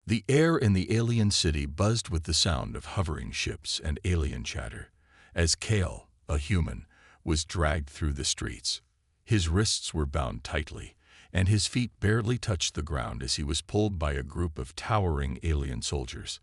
The air in the alien city buzzed with the sound of hovering ships and alien chatter, as Kale, a human, was dragged through the streets. His wrists were bound tightly, and his feet barely touched the ground as he was pulled by a group of towering alien soldiers.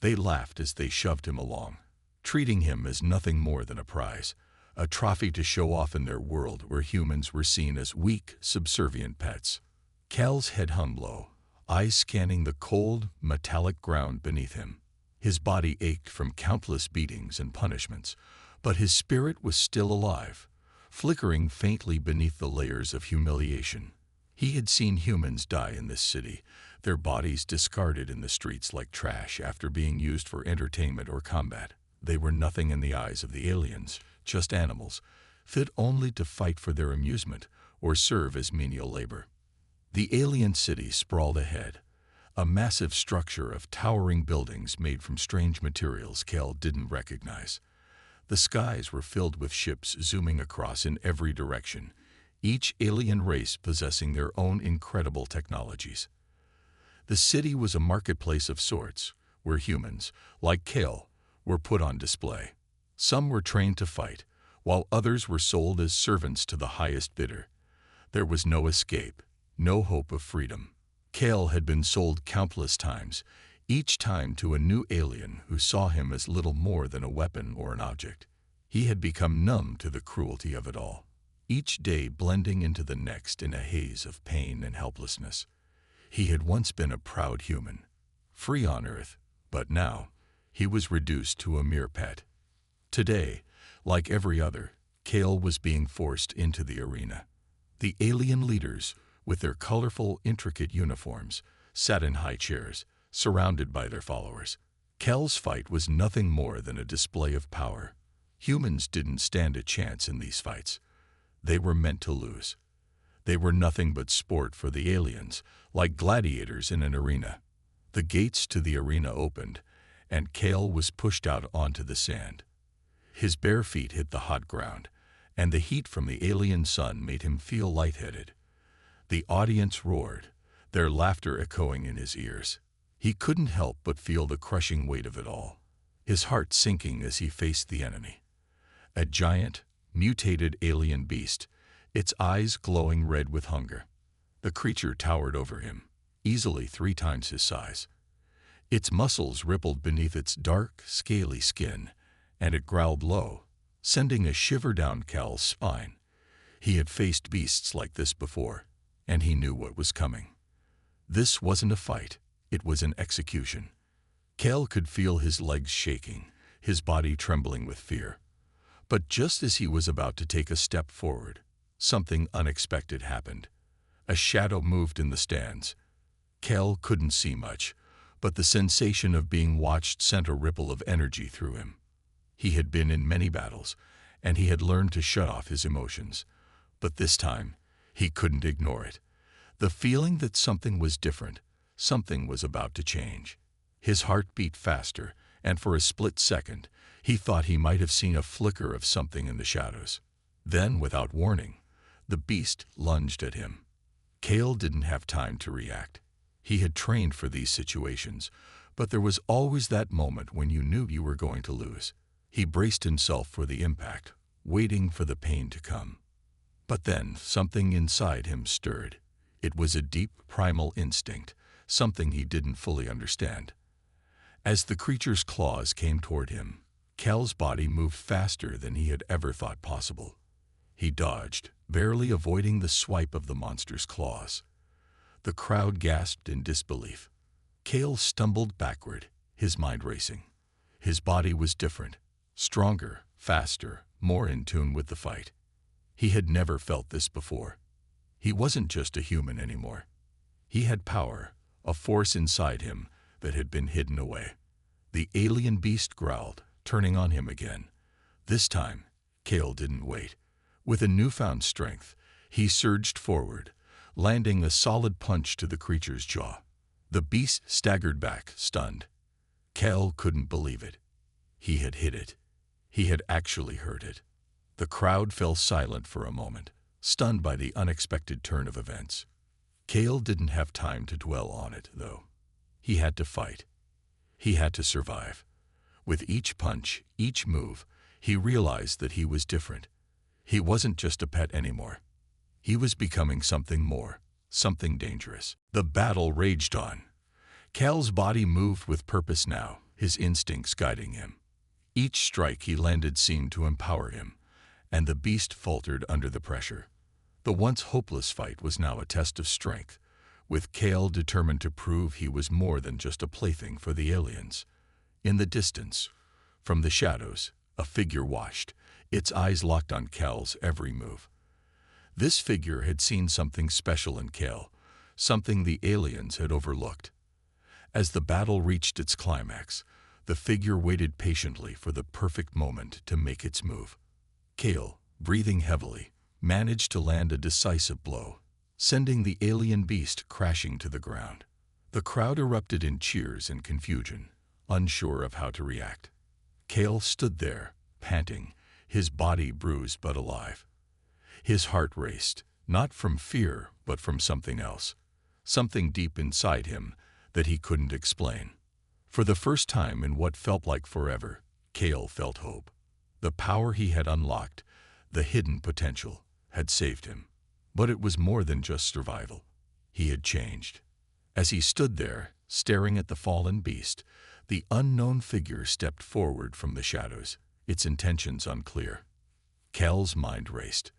They laughed as they shoved him along, treating him as nothing more than a prize, a trophy to show off in their world where humans were seen as weak, subservient pets. Cal's head hung low, eyes scanning the cold, metallic ground beneath him. His body ached from countless beatings and punishments, but his spirit was still alive, flickering faintly beneath the layers of humiliation. He had seen humans die in this city, their bodies discarded in the streets like trash after being used for entertainment or combat. They were nothing in the eyes of the aliens, just animals, fit only to fight for their amusement or serve as menial labor. The alien city sprawled ahead, a massive structure of towering buildings made from strange materials Cal didn't recognize. The skies were filled with ships zooming across in every direction, each alien race possessing their own incredible technologies. The city was a marketplace of sorts, where humans, like Kale, were put on display. Some were trained to fight, while others were sold as servants to the highest bidder. There was no escape, no hope of freedom. Kale had been sold countless times, each time to a new alien who saw him as little more than a weapon or an object. He had become numb to the cruelty of it all, each day blending into the next in a haze of pain and helplessness. He had once been a proud human, free on Earth, but now he was reduced to a mere pet. Today, like every other, Kale was being forced into the arena. The alien leaders, with their colorful, intricate uniforms, sat in high chairs, surrounded by their followers. Kale's fight was nothing more than a display of power. Humans didn't stand a chance in these fights. They were meant to lose. They were nothing but sport for the aliens, like gladiators in an arena. The gates to the arena opened, and Kale was pushed out onto the sand. His bare feet hit the hot ground, and the heat from the alien sun made him feel lightheaded. The audience roared, their laughter echoing in his ears. He couldn't help but feel the crushing weight of it all, his heart sinking as he faced the enemy. A giant, mutated alien beast, its eyes glowing red with hunger. The creature towered over him, easily 3 times his size. Its muscles rippled beneath its dark, scaly skin, and it growled low, sending a shiver down Cal's spine. He had faced beasts like this before, and he knew what was coming. This wasn't a fight, it was an execution. Cal could feel his legs shaking, his body trembling with fear. But just as he was about to take a step forward, something unexpected happened. A shadow moved in the stands. Cal couldn't see much, but the sensation of being watched sent a ripple of energy through him. He had been in many battles, and he had learned to shut off his emotions. But this time, he couldn't ignore it. The feeling that something was different, something was about to change. His heart beat faster, and for a split second, he thought he might have seen a flicker of something in the shadows. Then, without warning, the beast lunged at him. Cal didn't have time to react. He had trained for these situations, but there was always that moment when you knew you were going to lose. He braced himself for the impact, waiting for the pain to come. But then something inside him stirred. It was a deep, primal instinct, something he didn't fully understand. As the creature's claws came toward him, Cal's body moved faster than he had ever thought possible. He dodged, barely avoiding the swipe of the monster's claws. The crowd gasped in disbelief. Cal stumbled backward, his mind racing. His body was different, stronger, faster, more in tune with the fight. He had never felt this before. He wasn't just a human anymore. He had power, a force inside him that had been hidden away. The alien beast growled, turning on him again. This time, Cal didn't wait. With a newfound strength, he surged forward, landing a solid punch to the creature's jaw. The beast staggered back, stunned. Cal couldn't believe it. He had hit it. He had actually hurt it. The crowd fell silent for a moment, stunned by the unexpected turn of events. Cal didn't have time to dwell on it, though. He had to fight. He had to survive. With each punch, each move, he realized that he was different. He wasn't just a pet anymore. He was becoming something more, something dangerous. The battle raged on. Cal's body moved with purpose now, his instincts guiding him. Each strike he landed seemed to empower him, and the beast faltered under the pressure. The once hopeless fight was now a test of strength, with Cal determined to prove he was more than just a plaything for the aliens. In the distance, from the shadows, a figure watched, its eyes locked on Cal's every move. This figure had seen something special in Cal, something the aliens had overlooked. As the battle reached its climax, the figure waited patiently for the perfect moment to make its move. Cal, breathing heavily, managed to land a decisive blow, sending the alien beast crashing to the ground. The crowd erupted in cheers and confusion, unsure of how to react. Cal stood there, panting, his body bruised but alive. His heart raced, not from fear but from something else, something deep inside him that he couldn't explain. For the first time in what felt like forever, Cal felt hope. The power he had unlocked, the hidden potential, had saved him. But it was more than just survival. He had changed. As he stood there, staring at the fallen beast, the unknown figure stepped forward from the shadows, its intentions unclear. Cal's mind raced.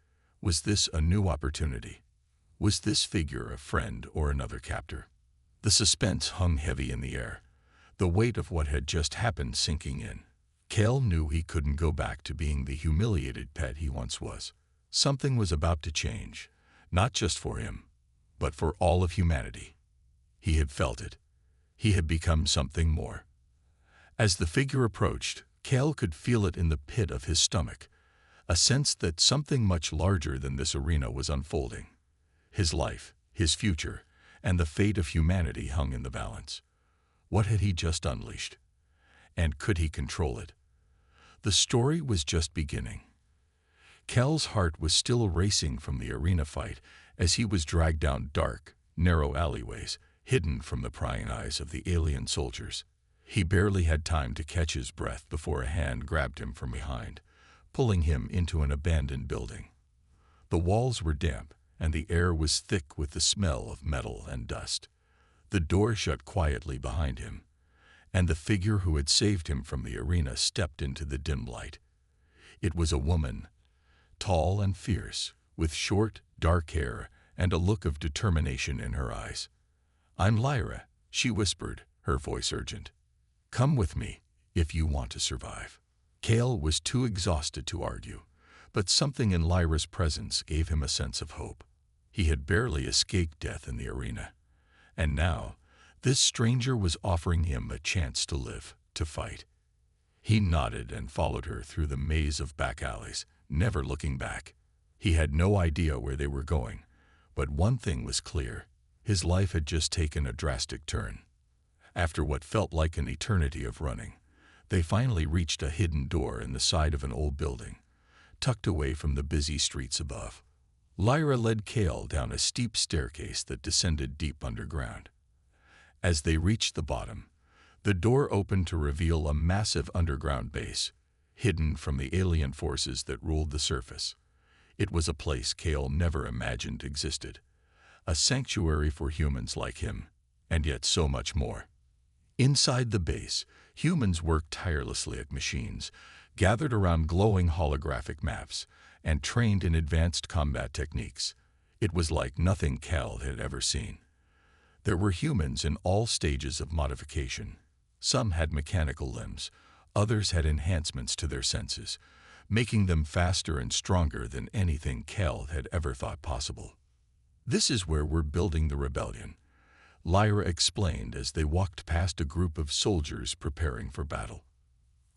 Was this a new opportunity? Was this figure a friend or another captor? The suspense hung heavy in the air, the weight of what had just happened sinking in. Cal knew he couldn't go back to being the humiliated pet he once was. Something was about to change, not just for him, but for all of humanity. He had felt it. He had become something more. As the figure approached, Cal could feel it in the pit of his stomach, a sense that something much larger than this arena was unfolding. His life, his future, and the fate of humanity hung in the balance. What had he just unleashed? And could he control it? The story was just beginning. Cal's heart was still racing from the arena fight as he was dragged down dark, narrow alleyways, hidden from the prying eyes of the alien soldiers. He barely had time to catch his breath before a hand grabbed him from behind, pulling him into an abandoned building. The walls were damp, and the air was thick with the smell of metal and dust. The door shut quietly behind him, and the figure who had saved him from the arena stepped into the dim light. It was a woman, tall and fierce, with short, dark hair and a look of determination in her eyes. "I'm Lyra," she whispered, her voice urgent. "Come with me, if you want to survive." Cal was too exhausted to argue, but something in Lyra's presence gave him a sense of hope. He had barely escaped death in the arena, and now this stranger was offering him a chance to live, to fight. He nodded and followed her through the maze of back alleys, never looking back. He had no idea where they were going, but one thing was clear: his life had just taken a drastic turn. After what felt like an eternity of running, they finally reached a hidden door in the side of an old building, tucked away from the busy streets above. Lyra led Cal down a steep staircase that descended deep underground. As they reached the bottom, the door opened to reveal a massive underground base, hidden from the alien forces that ruled the surface. It was a place Cal never imagined existed, a sanctuary for humans like him, and yet so much more. Inside the base, humans worked tirelessly at machines, gathered around glowing holographic maps, and trained in advanced combat techniques. It was like nothing Cal had ever seen. There were humans in all stages of modification. Some had mechanical limbs, others had enhancements to their senses, making them faster and stronger than anything Cal had ever thought possible. "This is where we're building the rebellion," Lyra explained as they walked past a group of soldiers preparing for battle.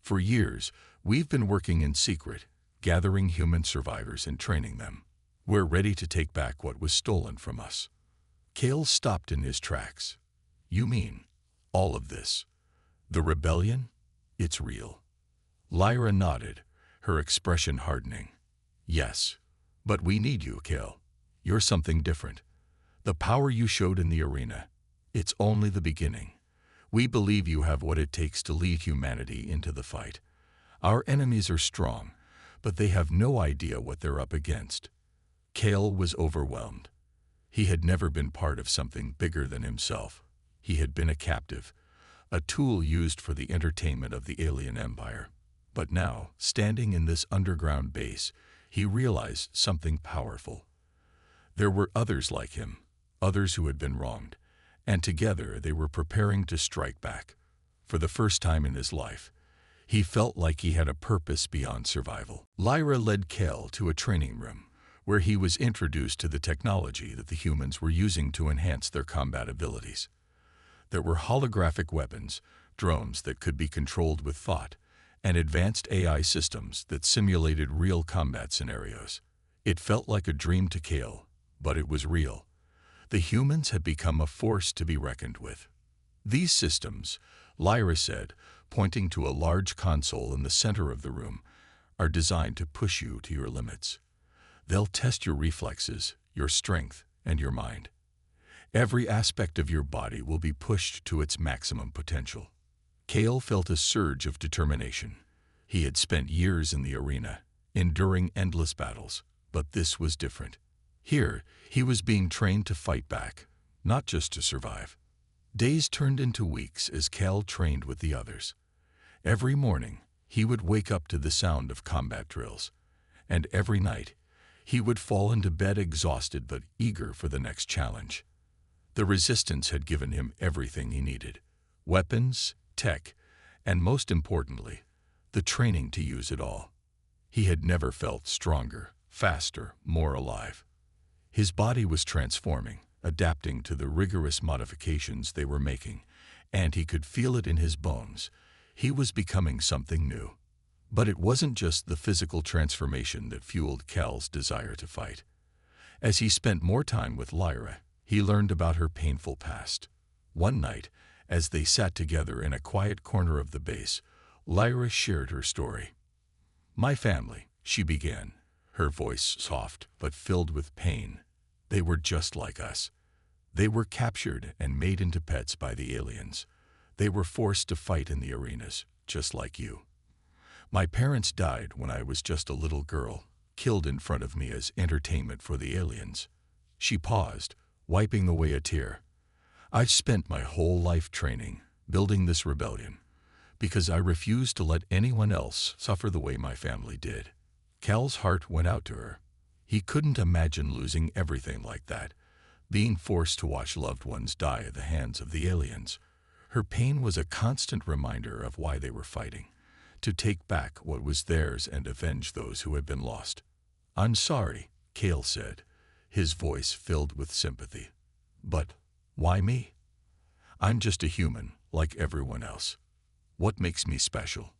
"For years, we've been working in secret, gathering human survivors and training them. We're ready to take back what was stolen from us." Cal stopped in his tracks. "You mean all of this? The rebellion? It's real." Lyra nodded, her expression hardening. "Yes, but we need you, Cal. You're something different. The power you showed in the arena, it's only the beginning. We believe you have what it takes to lead humanity into the fight. Our enemies are strong, but they have no idea what they're up against." Kale was overwhelmed. He had never been part of something bigger than himself. He had been a captive, a tool used for the entertainment of the alien empire. But now, standing in this underground base, he realized something powerful. There were others like him, others who had been wronged, and together they were preparing to strike back. For the first time in his life, he felt like he had a purpose beyond survival. Lyra led Kale to a training room, where he was introduced to the technology that the humans were using to enhance their combat abilities. There were holographic weapons, drones that could be controlled with thought, and advanced AI systems that simulated real combat scenarios. It felt like a dream to Kale, but it was real. The humans had become a force to be reckoned with. "These systems," Lyra said, pointing to a large console in the center of the room, "are designed to push you to your limits. They'll test your reflexes, your strength, and your mind. Every aspect of your body will be pushed to its maximum potential." Kale felt a surge of determination. He had spent years in the arena, enduring endless battles, but this was different. Here, he was being trained to fight back, not just to survive. Days turned into weeks as Kale trained with the others. Every morning, he would wake up to the sound of combat drills, and every night, he would fall into bed exhausted but eager for the next challenge. The resistance had given him everything he needed: weapons, tech, and most importantly, the training to use it all. He had never felt stronger, faster, more alive. His body was transforming, adapting to the rigorous modifications they were making, and he could feel it in his bones. He was becoming something new. But it wasn't just the physical transformation that fueled Kale's desire to fight. As he spent more time with Lyra, he learned about her painful past. One night, as they sat together in a quiet corner of the base, Lyra shared her story. "My family," she began, her voice soft but filled with pain. "They were just like us. They were captured and made into pets by the aliens. They were forced to fight in the arenas, just like you. My parents died when I was just a little girl, killed in front of me as entertainment for the aliens." She paused, wiping away a tear. "I've spent my whole life training, building this rebellion, because I refused to let anyone else suffer the way my family did." Kale's heart went out to her. He couldn't imagine losing everything like that, being forced to watch loved ones die at the hands of the aliens. Her pain was a constant reminder of why they were fighting, to take back what was theirs and avenge those who had been lost. "I'm sorry," Kale said, his voice filled with sympathy. "But why me? I'm just a human, like everyone else. What makes me special?"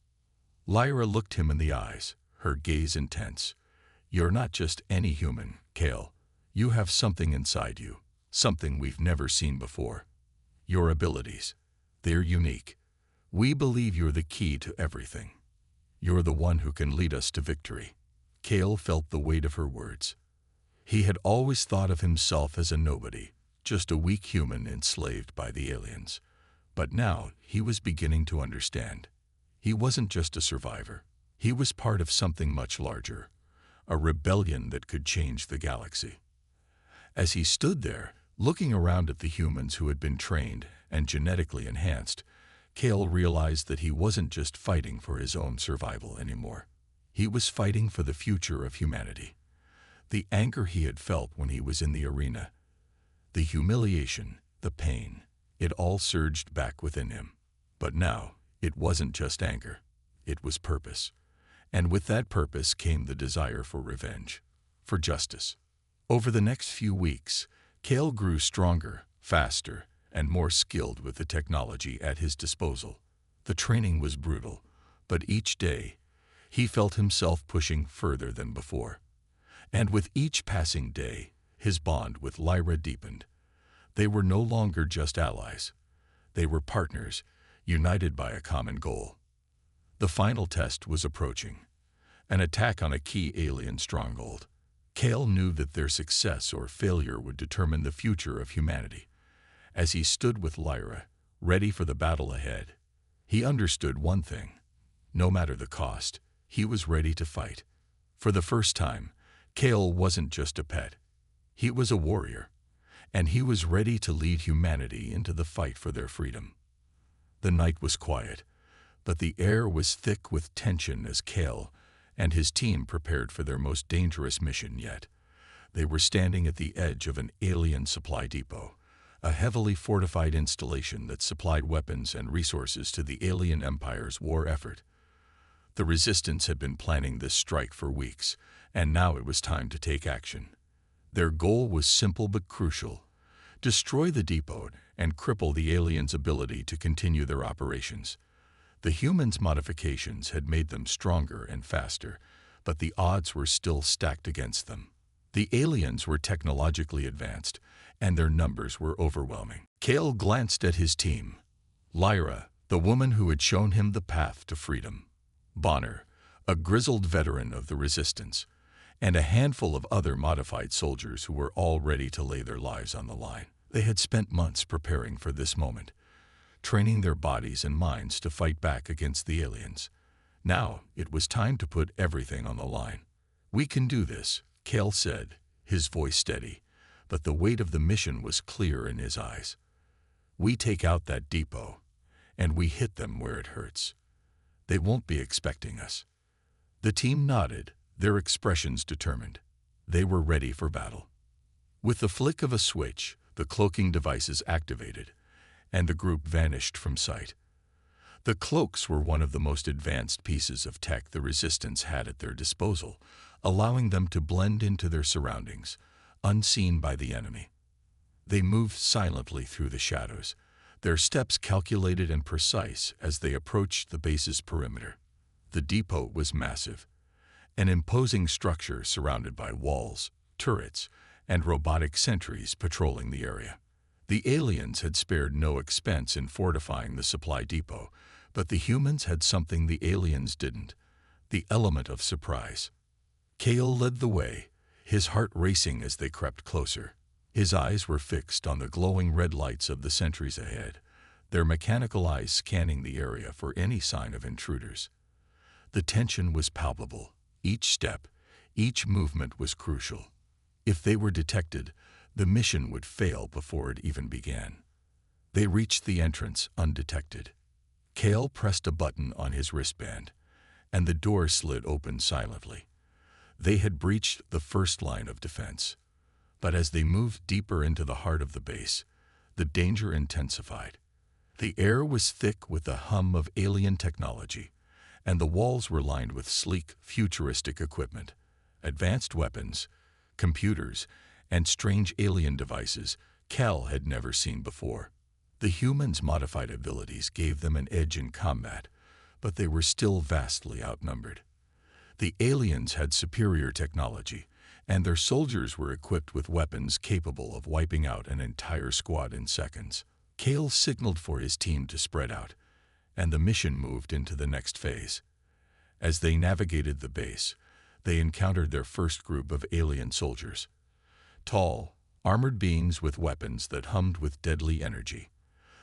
Lyra looked him in the eyes, her gaze intense. "You're not just any human, Kale. You have something inside you, something we've never seen before. Your abilities, they're unique. We believe you're the key to everything. You're the one who can lead us to victory." Kale felt the weight of her words. He had always thought of himself as a nobody, just a weak human enslaved by the aliens. But now he was beginning to understand. He wasn't just a survivor. He was part of something much larger, a rebellion that could change the galaxy. As he stood there, looking around at the humans who had been trained and genetically enhanced, Kale realized that he wasn't just fighting for his own survival anymore. He was fighting for the future of humanity. The anger he had felt when he was in the arena, the humiliation, the pain, it all surged back within him. But now, it wasn't just anger. It was purpose. And with that purpose came the desire for revenge, for justice. Over the next few weeks, Kale grew stronger, faster, and more skilled with the technology at his disposal. The training was brutal, but each day, he felt himself pushing further than before. And with each passing day, his bond with Lyra deepened. They were no longer just allies. They were partners, united by a common goal. The final test was approaching, an attack on a key alien stronghold. Kale knew that their success or failure would determine the future of humanity. As he stood with Lyra, ready for the battle ahead. He understood one thing. No matter the cost, he was ready to fight. For the first time, Kale wasn't just a pet. He was a warrior, and he was ready to lead humanity into the fight for their freedom. The night was quiet, but the air was thick with tension as Kale and his team prepared for their most dangerous mission yet. They were standing at the edge of an alien supply depot, a heavily fortified installation that supplied weapons and resources to the alien empire's war effort. The Resistance had been planning this strike for weeks, and now it was time to take action. Their goal was simple but crucial: destroy the depot and cripple the aliens' ability to continue their operations. The humans' modifications had made them stronger and faster, but the odds were still stacked against them. The aliens were technologically advanced, and their numbers were overwhelming. Kale glanced at his team. Lyra, the woman who had shown him the path to freedom. Bonner, a grizzled veteran of the Resistance, and a handful of other modified soldiers who were all ready to lay their lives on the line. They had spent months preparing for this moment, training their bodies and minds to fight back against the aliens. Now it was time to put everything on the line. "We can do this," Kale said, his voice steady, but the weight of the mission was clear in his eyes. "We take out that depot, and we hit them where it hurts. They won't be expecting us." The team nodded, their expressions determined. They were ready for battle. With the flick of a switch, the cloaking devices activated, and the group vanished from sight. The cloaks were one of the most advanced pieces of tech the Resistance had at their disposal, allowing them to blend into their surroundings, unseen by the enemy. They moved silently through the shadows, their steps calculated and precise as they approached the base's perimeter. The depot was massive, an imposing structure surrounded by walls, turrets, and robotic sentries patrolling the area. The aliens had spared no expense in fortifying the supply depot, but the humans had something the aliens didn't: the element of surprise. Kale led the way, his heart racing as they crept closer. His eyes were fixed on the glowing red lights of the sentries ahead, their mechanical eyes scanning the area for any sign of intruders. The tension was palpable. Each step, each movement was crucial. If they were detected, the mission would fail before it even began. They reached the entrance undetected. Kale pressed a button on his wristband, and the door slid open silently. They had breached the first line of defense. But as they moved deeper into the heart of the base, the danger intensified. The air was thick with the hum of alien technology, and the walls were lined with sleek, futuristic equipment, advanced weapons, computers, and strange alien devices Cal had never seen before. The humans' modified abilities gave them an edge in combat, but they were still vastly outnumbered. The aliens had superior technology, and their soldiers were equipped with weapons capable of wiping out an entire squad in seconds. Kale signaled for his team to spread out, and the mission moved into the next phase. As they navigated the base, they encountered their first group of alien soldiers. Tall, armored beings with weapons that hummed with deadly energy.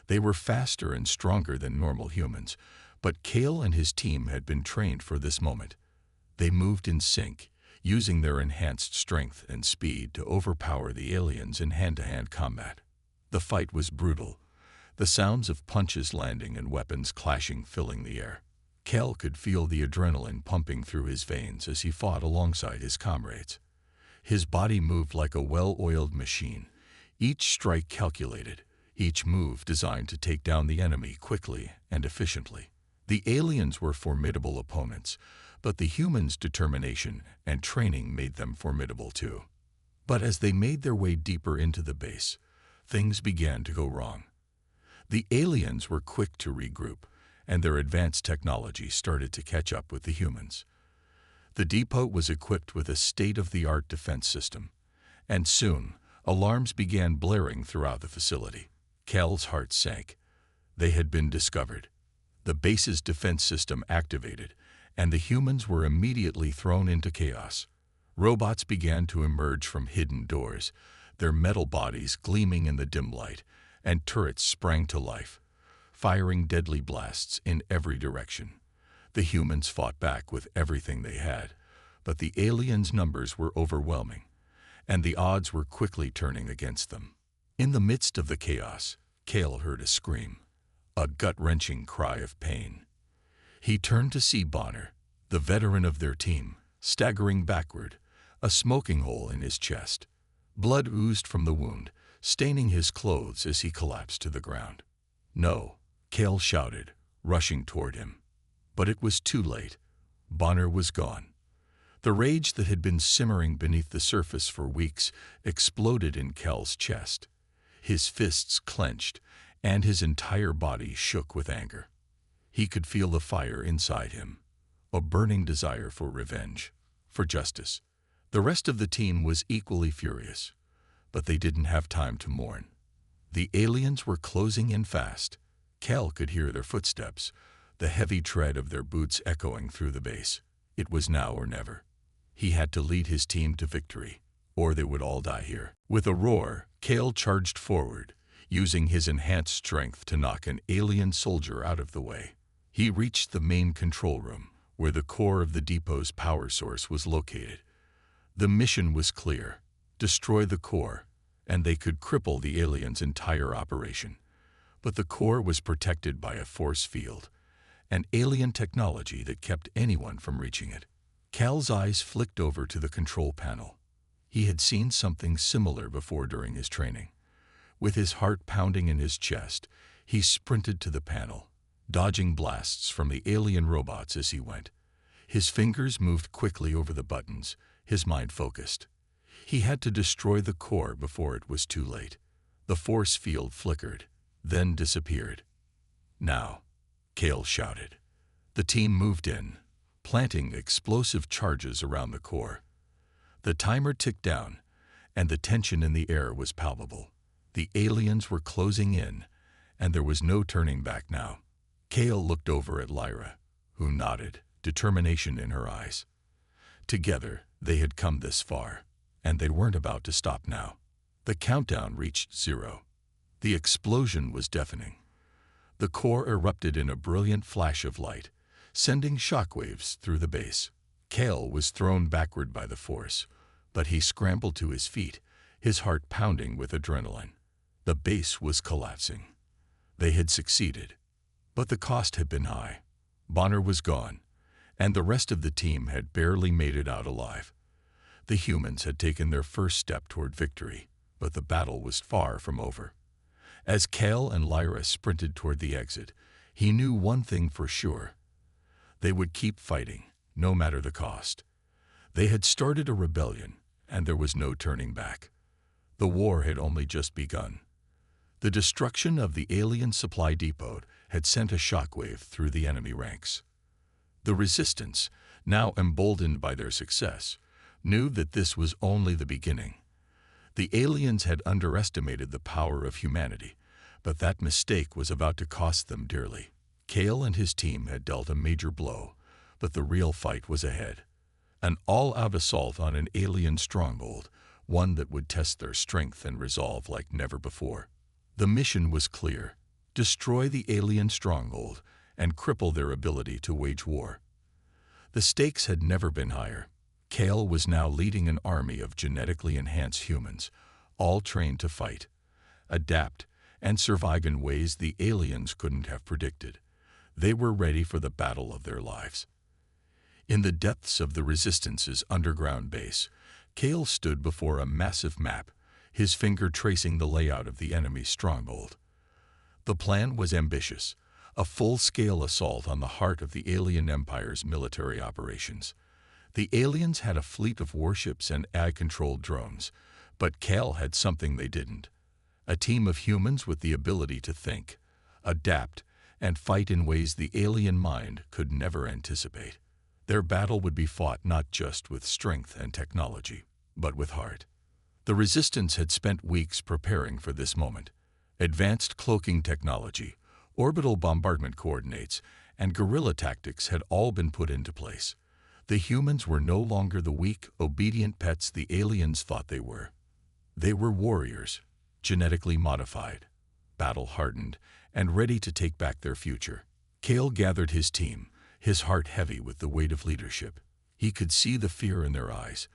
They were faster and stronger than normal humans, but Kale and his team had been trained for this moment. They moved in sync, using their enhanced strength and speed to overpower the aliens in hand-to-hand combat. The fight was brutal, the sounds of punches landing and weapons clashing filling the air. Kale could feel the adrenaline pumping through his veins as he fought alongside his comrades. His body moved like a well-oiled machine, each strike calculated, each move designed to take down the enemy quickly and efficiently. The aliens were formidable opponents, but the humans' determination and training made them formidable too. But as they made their way deeper into the base, things began to go wrong. The aliens were quick to regroup, and their advanced technology started to catch up with the humans. The depot was equipped with a state-of-the-art defense system, and soon alarms began blaring throughout the facility. Cal's heart sank. They had been discovered. The base's defense system activated, and the humans were immediately thrown into chaos. Robots began to emerge from hidden doors, their metal bodies gleaming in the dim light, and turrets sprang to life, firing deadly blasts in every direction. The humans fought back with everything they had, but the aliens' numbers were overwhelming, and the odds were quickly turning against them. In the midst of the chaos, Cale heard a scream, a gut-wrenching cry of pain. He turned to see Bonner, the veteran of their team, staggering backward, a smoking hole in his chest. Blood oozed from the wound, staining his clothes as he collapsed to the ground. "No," Cale shouted, rushing toward him. But it was too late. Bonner was gone. The rage that had been simmering beneath the surface for weeks exploded in Cale's chest. His fists clenched, and his entire body shook with anger. He could feel the fire inside him, a burning desire for revenge, for justice. The rest of the team was equally furious, but they didn't have time to mourn. The aliens were closing in fast. Cale could hear their footsteps, the heavy tread of their boots echoing through the base. It was now or never. He had to lead his team to victory, or they would all die here. With a roar, Cale charged forward, using his enhanced strength to knock an alien soldier out of the way. He reached the main control room, where the core of the depot's power source was located. The mission was clear: destroy the core, and they could cripple the aliens' entire operation. But the core was protected by a force field, an alien technology that kept anyone from reaching it. Cale's eyes flicked over to the control panel. He had seen something similar before during his training. With his heart pounding in his chest, he sprinted to the panel, dodging blasts from the alien robots as he went. His fingers moved quickly over the buttons, his mind focused. He had to destroy the core before it was too late. The force field flickered, then disappeared. "Now," Cale shouted. The team moved in, planting explosive charges around the core. The timer ticked down, and the tension in the air was palpable. The aliens were closing in, and there was no turning back now. Cale looked over at Lyra, who nodded, determination in her eyes. Together, they had come this far, and they weren't about to stop now. The countdown reached 0. The explosion was deafening. The core erupted in a brilliant flash of light, sending shockwaves through the base. Cale was thrown backward by the force, but he scrambled to his feet, his heart pounding with adrenaline. The base was collapsing. They had succeeded, but the cost had been high. Bonner was gone, and the rest of the team had barely made it out alive. The humans had taken their first step toward victory, but the battle was far from over. As Cale and Lyra sprinted toward the exit, he knew one thing for sure: they would keep fighting, no matter the cost. They had started a rebellion, and there was no turning back. The war had only just begun. The destruction of the alien supply depot had sent a shockwave through the enemy ranks. The resistance, now emboldened by their success, knew that this was only the beginning. The aliens had underestimated the power of humanity, but that mistake was about to cost them dearly. Cale and his team had dealt a major blow, but the real fight was ahead. An all-out assault on an alien stronghold, one that would test their strength and resolve like never before. The mission was clear: destroy the alien stronghold and cripple their ability to wage war. The stakes had never been higher. Cale was now leading an army of genetically enhanced humans, all trained to fight, adapt, and survive in ways the aliens couldn't have predicted. They were ready for the battle of their lives. In the depths of the Resistance's underground base, Cale stood before a massive map, his finger tracing the layout of the enemy's stronghold. The plan was ambitious: a full-scale assault on the heart of the alien empire's military operations. The aliens had a fleet of warships and AI-controlled drones, but Cale had something they didn't: a team of humans with the ability to think, adapt, and fight in ways the alien mind could never anticipate. Their battle would be fought not just with strength and technology, but with heart. The Resistance had spent weeks preparing for this moment. Advanced cloaking technology, orbital bombardment coordinates, and guerrilla tactics had all been put into place. The humans were no longer the weak, obedient pets the aliens thought they were. They were warriors, genetically modified, battle-hardened, and ready to take back their future. Kale gathered his team, his heart heavy with the weight of leadership. He could see the fear in their eyes,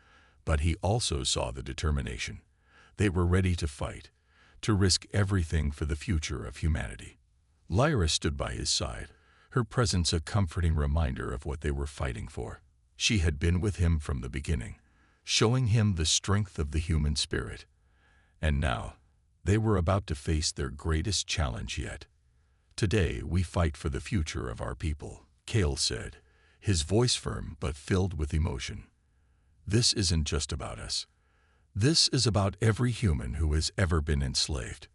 but he also saw the determination. They were ready to fight, to risk everything for the future of humanity. Lyra stood by his side, her presence a comforting reminder of what they were fighting for. She had been with him from the beginning, showing him the strength of the human spirit. And now, they were about to face their greatest challenge yet. "Today we fight for the future of our people," Kale said, his voice firm but filled with emotion. "This isn't just about us. This is about every human who has ever been enslaved.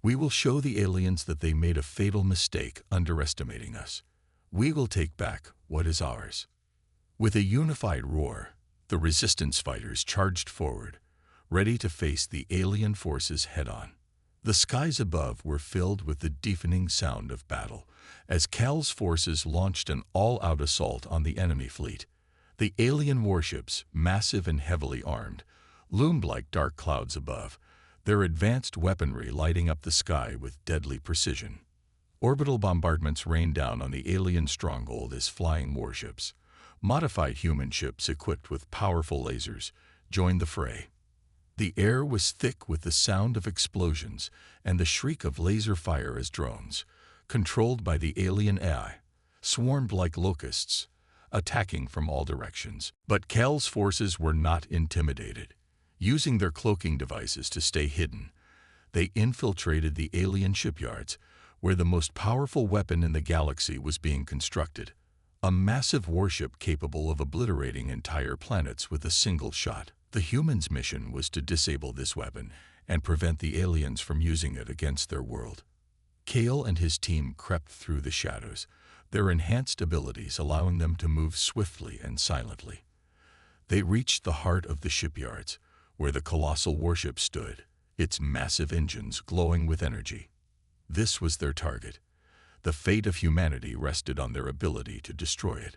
We will show the aliens that they made a fatal mistake underestimating us. We will take back what is ours." With a unified roar, the resistance fighters charged forward, ready to face the alien forces head-on. The skies above were filled with the deafening sound of battle as Cal's forces launched an all-out assault on the enemy fleet. The alien warships, massive and heavily armed, loomed like dark clouds above, their advanced weaponry lighting up the sky with deadly precision. Orbital bombardments rained down on the alien stronghold as flying warships, modified human ships equipped with powerful lasers, joined the fray. The air was thick with the sound of explosions and the shriek of laser fire as drones, controlled by the alien AI, swarmed like locusts, attacking from all directions. But Cal's forces were not intimidated. Using their cloaking devices to stay hidden, they infiltrated the alien shipyards, where the most powerful weapon in the galaxy was being constructed, a massive warship capable of obliterating entire planets with a single shot. The humans' mission was to disable this weapon and prevent the aliens from using it against their world. Kale and his team crept through the shadows, their enhanced abilities allowing them to move swiftly and silently. They reached the heart of the shipyards, where the colossal warship stood, its massive engines glowing with energy. This was their target. The fate of humanity rested on their ability to destroy it.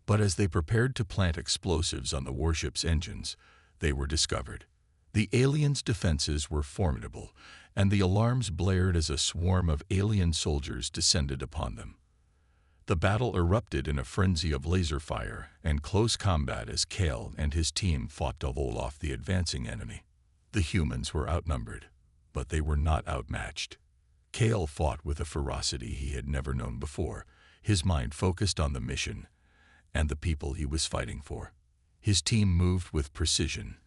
But as they prepared to plant explosives on the warship's engines, they were discovered. The aliens' defenses were formidable, and the alarms blared as a swarm of alien soldiers descended upon them. The battle erupted in a frenzy of laser fire and close combat as Kale and his team fought to hold off the advancing enemy. The humans were outnumbered, but they were not outmatched. Kale fought with a ferocity he had never known before, his mind focused on the mission and the people he was fighting for. His team moved with precision,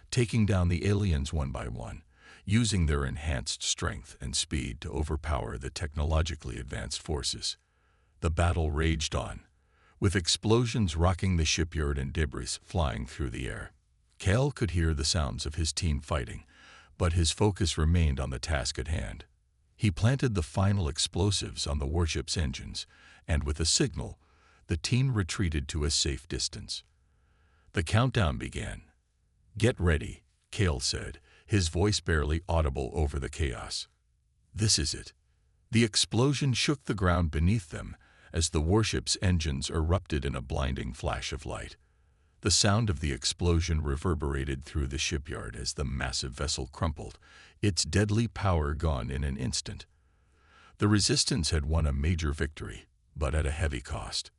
taking down the aliens one by one, using their enhanced strength and speed to overpower the technologically advanced forces. The battle raged on, with explosions rocking the shipyard and debris flying through the air. Kale could hear the sounds of his team fighting, but his focus remained on the task at hand. He planted the final explosives on the warship's engines, and with a signal, the team retreated to a safe distance. The countdown began. "Get ready," Kale said, his voice barely audible over the chaos. "This is it." The explosion shook the ground beneath them as the warship's engines erupted in a blinding flash of light. The sound of the explosion reverberated through the shipyard as the massive vessel crumpled, its deadly power gone in an instant. The resistance had won a major victory, but at a heavy cost.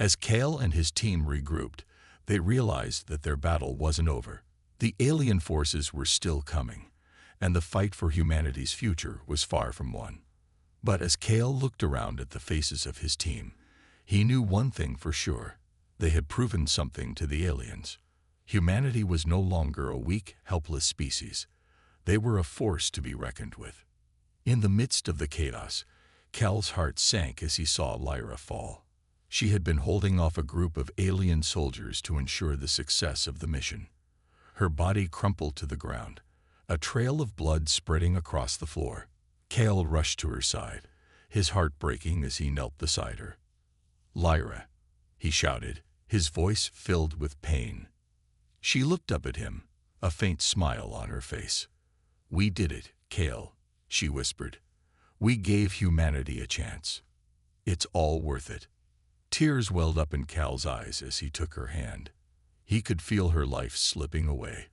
As Kale and his team regrouped, they realized that their battle wasn't over. The alien forces were still coming, and the fight for humanity's future was far from won. But as Kale looked around at the faces of his team, he knew one thing for sure. They had proven something to the aliens. Humanity was no longer a weak, helpless species. They were a force to be reckoned with. In the midst of the chaos, Cal's heart sank as he saw Lyra fall. She had been holding off a group of alien soldiers to ensure the success of the mission. Her body crumpled to the ground, a trail of blood spreading across the floor. Kale rushed to her side, his heart breaking as he knelt beside her. "Lyra," he shouted, his voice filled with pain. She looked up at him, a faint smile on her face. "We did it, Kale," she whispered. "We gave humanity a chance. It's all worth it." Tears welled up in Cal's eyes as he took her hand. He could feel her life slipping away,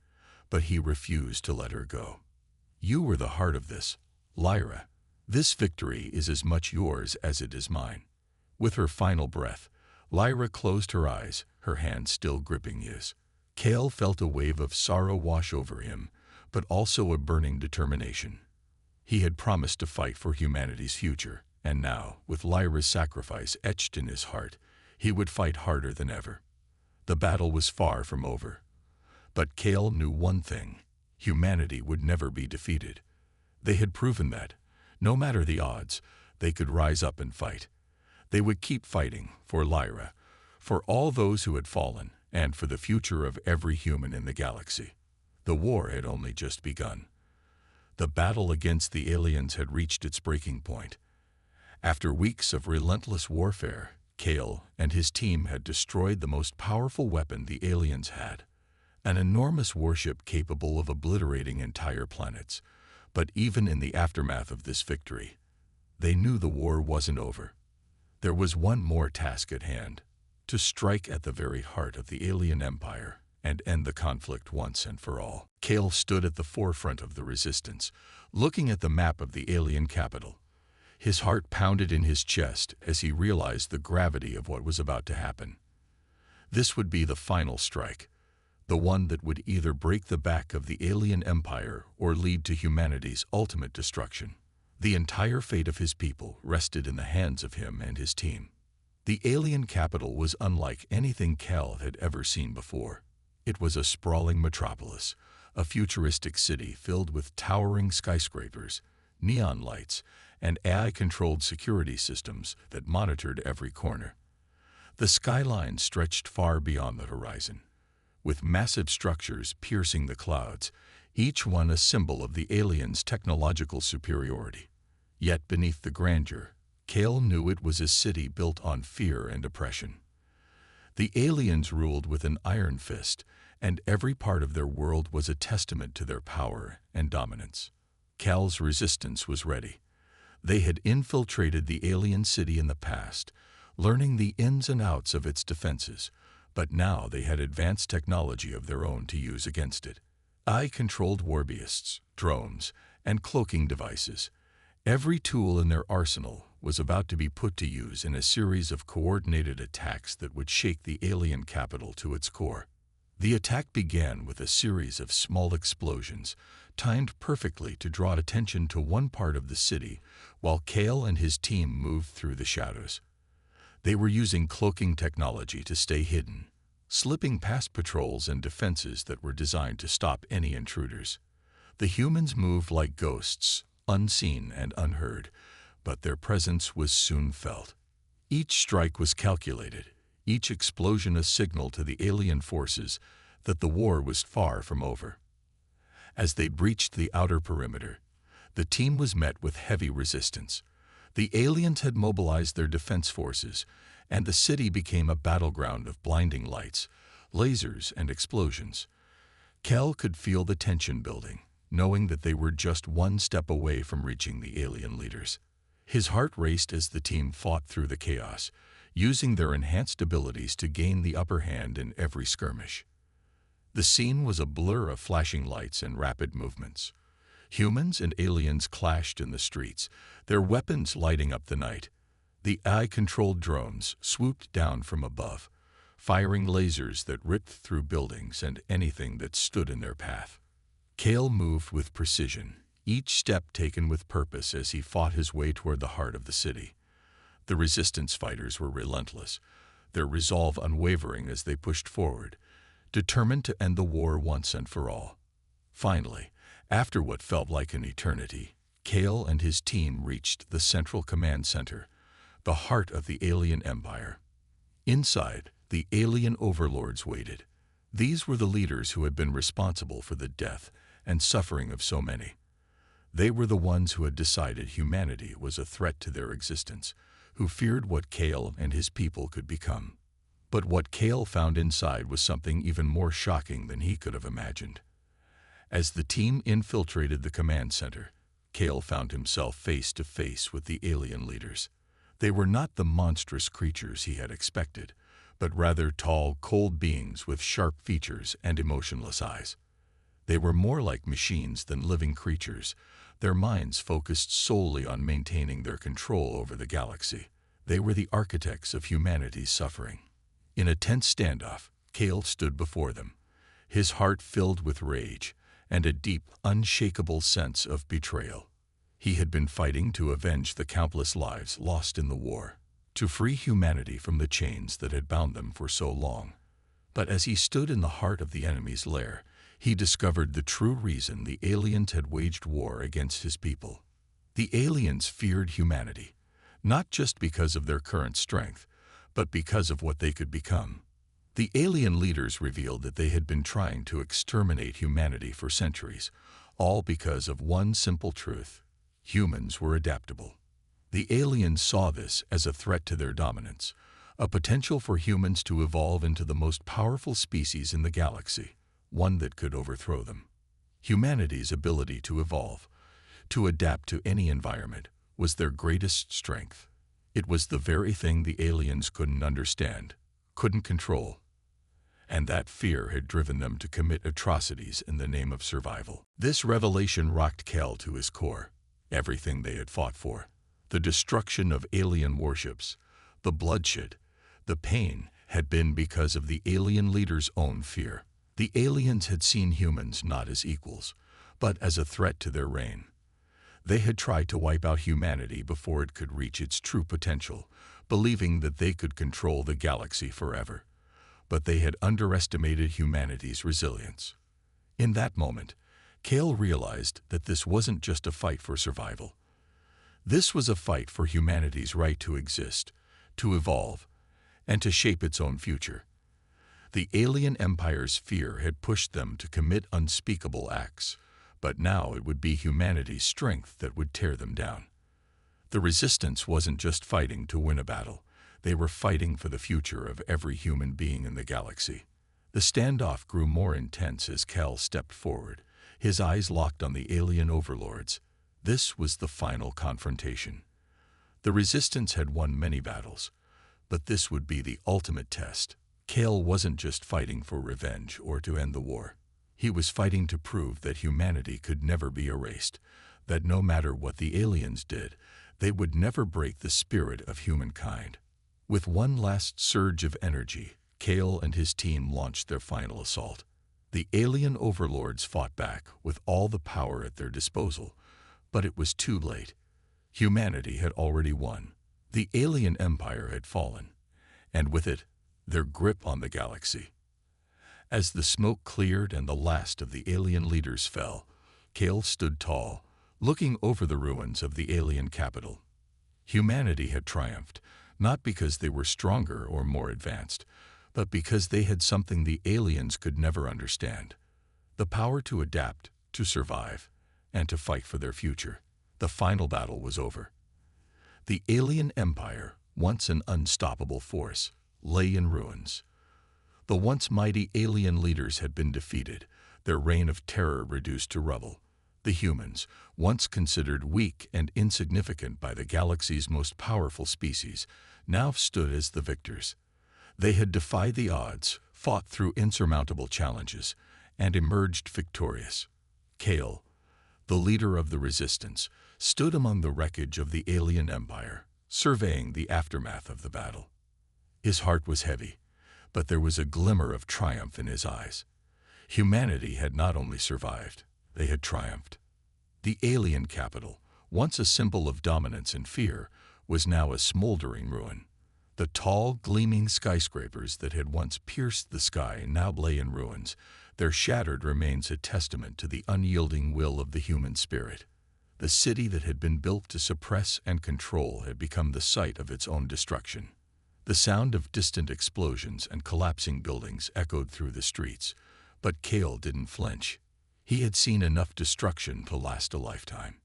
but he refused to let her go. "You were the heart of this, Lyra. This victory is as much yours as it is mine." With her final breath, Lyra closed her eyes, her hand still gripping his. Kale felt a wave of sorrow wash over him, but also a burning determination. He had promised to fight for humanity's future, and now, with Lyra's sacrifice etched in his heart, he would fight harder than ever. The battle was far from over. But Kale knew one thing: humanity would never be defeated. They had proven that, no matter the odds, they could rise up and fight. They would keep fighting for Lyra, for all those who had fallen, and for the future of every human in the galaxy. The war had only just begun. The battle against the aliens had reached its breaking point. After weeks of relentless warfare, Kale and his team had destroyed the most powerful weapon the aliens had, an enormous warship capable of obliterating entire planets. But even in the aftermath of this victory, they knew the war wasn't over. There was one more task at hand: to strike at the very heart of the alien empire and end the conflict once and for all. Kale stood at the forefront of the resistance, looking at the map of the alien capital. His heart pounded in his chest as he realized the gravity of what was about to happen. This would be the final strike, the one that would either break the back of the alien empire or lead to humanity's ultimate destruction. The entire fate of his people rested in the hands of him and his team. The alien capital was unlike anything Cal had ever seen before. It was a sprawling metropolis, a futuristic city filled with towering skyscrapers, neon lights, and AI-controlled security systems that monitored every corner. The skyline stretched far beyond the horizon, with massive structures piercing the clouds, each one a symbol of the aliens' technological superiority. Yet beneath the grandeur, Kale knew it was a city built on fear and oppression. The aliens ruled with an iron fist, and every part of their world was a testament to their power and dominance. Cal's resistance was ready. They had infiltrated the alien city in the past, learning the ins and outs of its defenses, but now they had advanced technology of their own to use against it. AI-controlled Warbeasts, drones, and cloaking devices. Every tool in their arsenal was about to be put to use in a series of coordinated attacks that would shake the alien capital to its core. The attack began with a series of small explosions, timed perfectly to draw attention to one part of the city, while Kale and his team moved through the shadows. They were using cloaking technology to stay hidden, slipping past patrols and defenses that were designed to stop any intruders. The humans moved like ghosts, unseen and unheard, but their presence was soon felt. Each strike was calculated, each explosion a signal to the alien forces that the war was far from over. As they breached the outer perimeter, the team was met with heavy resistance. The aliens had mobilized their defense forces, and the city became a battleground of blinding lights, lasers, and explosions. Kel could feel the tension building, knowing that they were just one step away from reaching the alien leaders. His heart raced as the team fought through the chaos, using their enhanced abilities to gain the upper hand in every skirmish. The scene was a blur of flashing lights and rapid movements. Humans and aliens clashed in the streets, their weapons lighting up the night. The AI-controlled drones swooped down from above, firing lasers that ripped through buildings and anything that stood in their path. Kale moved with precision, each step taken with purpose as he fought his way toward the heart of the city. The resistance fighters were relentless, their resolve unwavering as they pushed forward, determined to end the war once and for all. Finally, after what felt like an eternity, Kale and his team reached the central command center, the heart of the alien empire. Inside, the alien overlords waited. These were the leaders who had been responsible for the death and suffering of so many. They were the ones who had decided humanity was a threat to their existence, who feared what Kale and his people could become. But what Kale found inside was something even more shocking than he could have imagined. As the team infiltrated the command center, Kale found himself face to face with the alien leaders. They were not the monstrous creatures he had expected, but rather tall, cold beings with sharp features and emotionless eyes. They were more like machines than living creatures, their minds focused solely on maintaining their control over the galaxy. They were the architects of humanity's suffering. In a tense standoff, Kale stood before them, his heart filled with rage and a deep, unshakable sense of betrayal. He had been fighting to avenge the countless lives lost in the war, to free humanity from the chains that had bound them for so long. But as he stood in the heart of the enemy's lair, he discovered the true reason the aliens had waged war against his people. The aliens feared humanity, not just because of their current strength, but because of what they could become. The alien leaders revealed that they had been trying to exterminate humanity for centuries, all because of one simple truth: humans were adaptable. The aliens saw this as a threat to their dominance, a potential for humans to evolve into the most powerful species in the galaxy, one that could overthrow them. Humanity's ability to evolve, to adapt to any environment, was their greatest strength. It was the very thing the aliens couldn't understand, couldn't control, and that fear had driven them to commit atrocities in the name of survival. This revelation rocked Cal to his core. Everything they had fought for, the destruction of alien warships, the bloodshed, the pain, had been because of the alien leaders' own fear. The aliens had seen humans not as equals, but as a threat to their reign. They had tried to wipe out humanity before it could reach its true potential, believing that they could control the galaxy forever. But they had underestimated humanity's resilience. In that moment, Kale realized that this wasn't just a fight for survival. This was a fight for humanity's right to exist, to evolve, and to shape its own future. The alien empire's fear had pushed them to commit unspeakable acts, but now it would be humanity's strength that would tear them down. The resistance wasn't just fighting to win a battle. They were fighting for the future of every human being in the galaxy. The standoff grew more intense as Cal stepped forward, his eyes locked on the alien overlords. This was the final confrontation. The resistance had won many battles, but this would be the ultimate test. Cal wasn't just fighting for revenge or to end the war. He was fighting to prove that humanity could never be erased, that no matter what the aliens did, they would never break the spirit of humankind. With one last surge of energy, Cal and his team launched their final assault. The alien overlords fought back with all the power at their disposal, but it was too late. Humanity had already won. The alien empire had fallen, and with it, their grip on the galaxy. As the smoke cleared and the last of the alien leaders fell, Cal stood tall, looking over the ruins of the alien capital. Humanity had triumphed, not because they were stronger or more advanced, but because they had something the aliens could never understand: the power to adapt, to survive, and to fight for their future. The final battle was over. The alien empire, once an unstoppable force, lay in ruins. The once mighty alien leaders had been defeated, their reign of terror reduced to rubble. The humans, once considered weak and insignificant by the galaxy's most powerful species, now stood as the victors. They had defied the odds, fought through insurmountable challenges, and emerged victorious. Cal, the leader of the resistance, stood among the wreckage of the alien empire, surveying the aftermath of the battle. His heart was heavy, but there was a glimmer of triumph in his eyes. Humanity had not only survived, they had triumphed. The alien capital, once a symbol of dominance and fear, was now a smoldering ruin. The tall, gleaming skyscrapers that had once pierced the sky now lay in ruins, their shattered remains a testament to the unyielding will of the human spirit. The city that had been built to suppress and control had become the site of its own destruction. The sound of distant explosions and collapsing buildings echoed through the streets, but Cal didn't flinch. He had seen enough destruction to last a lifetime.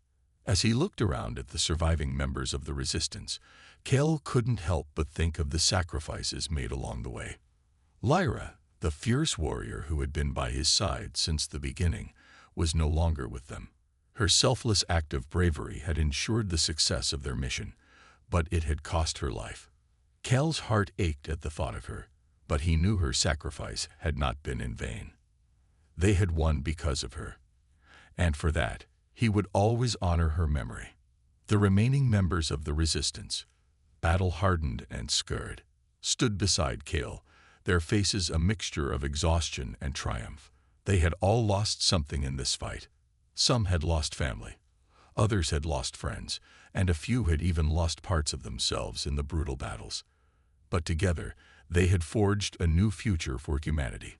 As he looked around at the surviving members of the resistance, Cal couldn't help but think of the sacrifices made along the way. Lyra, the fierce warrior who had been by his side since the beginning, was no longer with them. Her selfless act of bravery had ensured the success of their mission, but it had cost her life. Cal's heart ached at the thought of her, but he knew her sacrifice had not been in vain. They had won because of her, and for that, He would always honor her memory. The remaining members of the resistance, battle-hardened and scarred, stood beside Kale, their faces a mixture of exhaustion and triumph. They had all lost something in this fight. Some had lost family, others had lost friends, and a few had even lost parts of themselves in the brutal battles. But together, they had forged a new future for humanity.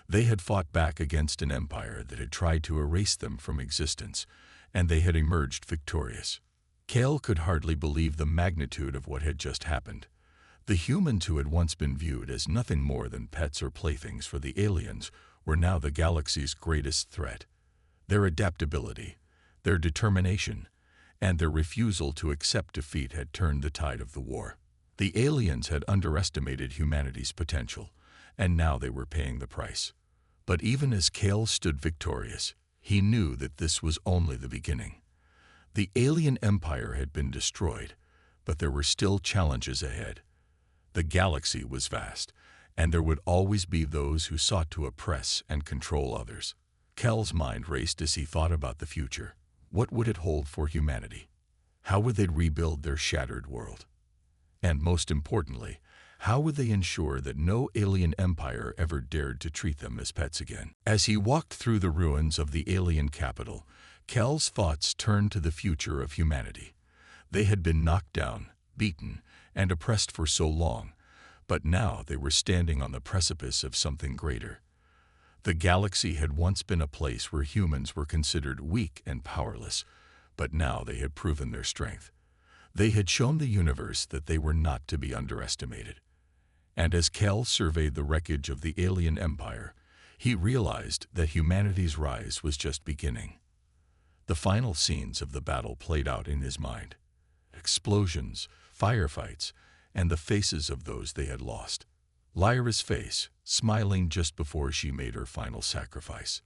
They had fought back against an empire that had tried to erase them from existence, and they had emerged victorious. Kale could hardly believe the magnitude of what had just happened. The humans who had once been viewed as nothing more than pets or playthings for the aliens were now the galaxy's greatest threat. Their adaptability, their determination, and their refusal to accept defeat had turned the tide of the war. The aliens had underestimated humanity's potential, and now they were paying the price. But even as Kale stood victorious, he knew that this was only the beginning. The alien empire had been destroyed, but there were still challenges ahead. The galaxy was vast, and there would always be those who sought to oppress and control others. Kale's mind raced as he thought about the future. What would it hold for humanity? How would they rebuild their shattered world? And most importantly, how would they ensure that no alien empire ever dared to treat them as pets again? As he walked through the ruins of the alien capital, Kel's thoughts turned to the future of humanity. They had been knocked down, beaten, and oppressed for so long, but now they were standing on the precipice of something greater. The galaxy had once been a place where humans were considered weak and powerless, but now they had proven their strength. They had shown the universe that they were not to be underestimated. And as Kel surveyed the wreckage of the alien empire, he realized that humanity's rise was just beginning. The final scenes of the battle played out in his mind. Explosions, firefights, and the faces of those they had lost. Lyra's face, smiling just before she made her final sacrifice.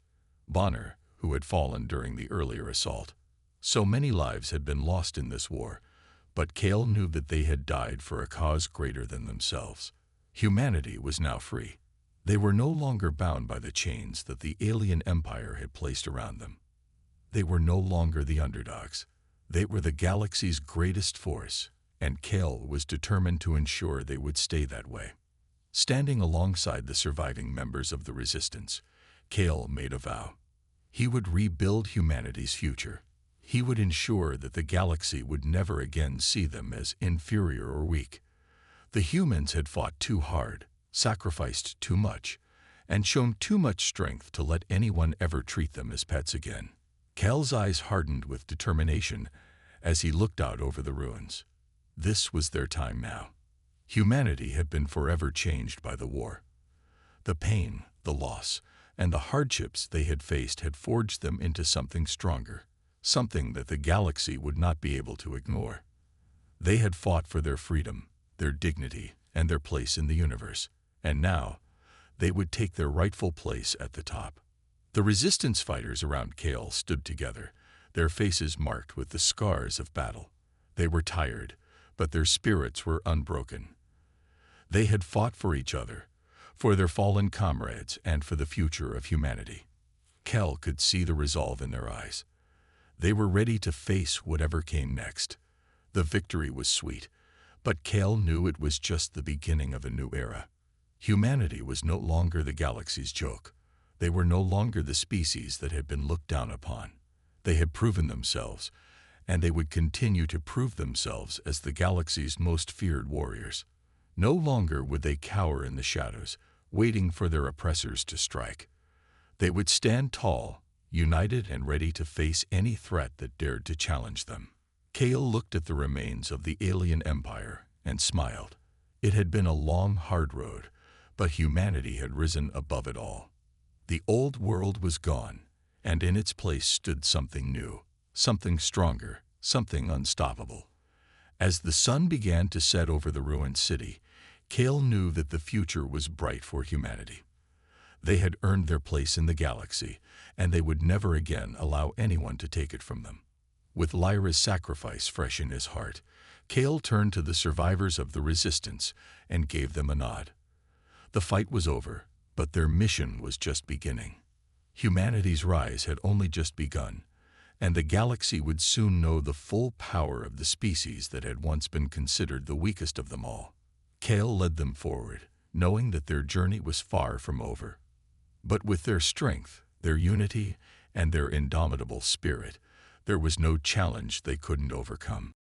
Bonner, who had fallen during the earlier assault. So many lives had been lost in this war, but Kale knew that they had died for a cause greater than themselves. Humanity was now free. They were no longer bound by the chains that the alien empire had placed around them. They were no longer the underdogs. They were the galaxy's greatest force, and Kale was determined to ensure they would stay that way. Standing alongside the surviving members of the resistance, Kale made a vow. He would rebuild humanity's future. He would ensure that the galaxy would never again see them as inferior or weak. The humans had fought too hard, sacrificed too much, and shown too much strength to let anyone ever treat them as pets again. Kel's eyes hardened with determination as he looked out over the ruins. This was their time now. Humanity had been forever changed by the war. The pain, the loss, and the hardships they had faced had forged them into something stronger, something that the galaxy would not be able to ignore. They had fought for their freedom, their dignity, and their place in the universe, and now they would take their rightful place at the top. The resistance fighters around Kale stood together, their faces marked with the scars of battle. They were tired, but their spirits were unbroken. They had fought for each other, for their fallen comrades, and for the future of humanity. Kel could see the resolve in their eyes. They were ready to face whatever came next. The victory was sweet, but Kel knew it was just the beginning of a new era. Humanity was no longer the galaxy's joke. They were no longer the species that had been looked down upon. They had proven themselves, and they would continue to prove themselves as the galaxy's most feared warriors. No longer would they cower in the shadows, waiting for their oppressors to strike. They would stand tall, united and ready to face any threat that dared to challenge them. Kale looked at the remains of the alien empire and smiled. It had been a long, hard road, but humanity had risen above it all. The old world was gone, and in its place stood something new, something stronger, something unstoppable. As the sun began to set over the ruined city, Kale knew that the future was bright for humanity. They had earned their place in the galaxy, and they would never again allow anyone to take it from them. With Lyra's sacrifice fresh in his heart, Kale turned to the survivors of the resistance and gave them a nod. The fight was over, but their mission was just beginning. Humanity's rise had only just begun, and the galaxy would soon know the full power of the species that had once been considered the weakest of them all. Kale led them forward, knowing that their journey was far from over. But with their strength, their unity, and their indomitable spirit, there was no challenge they couldn't overcome.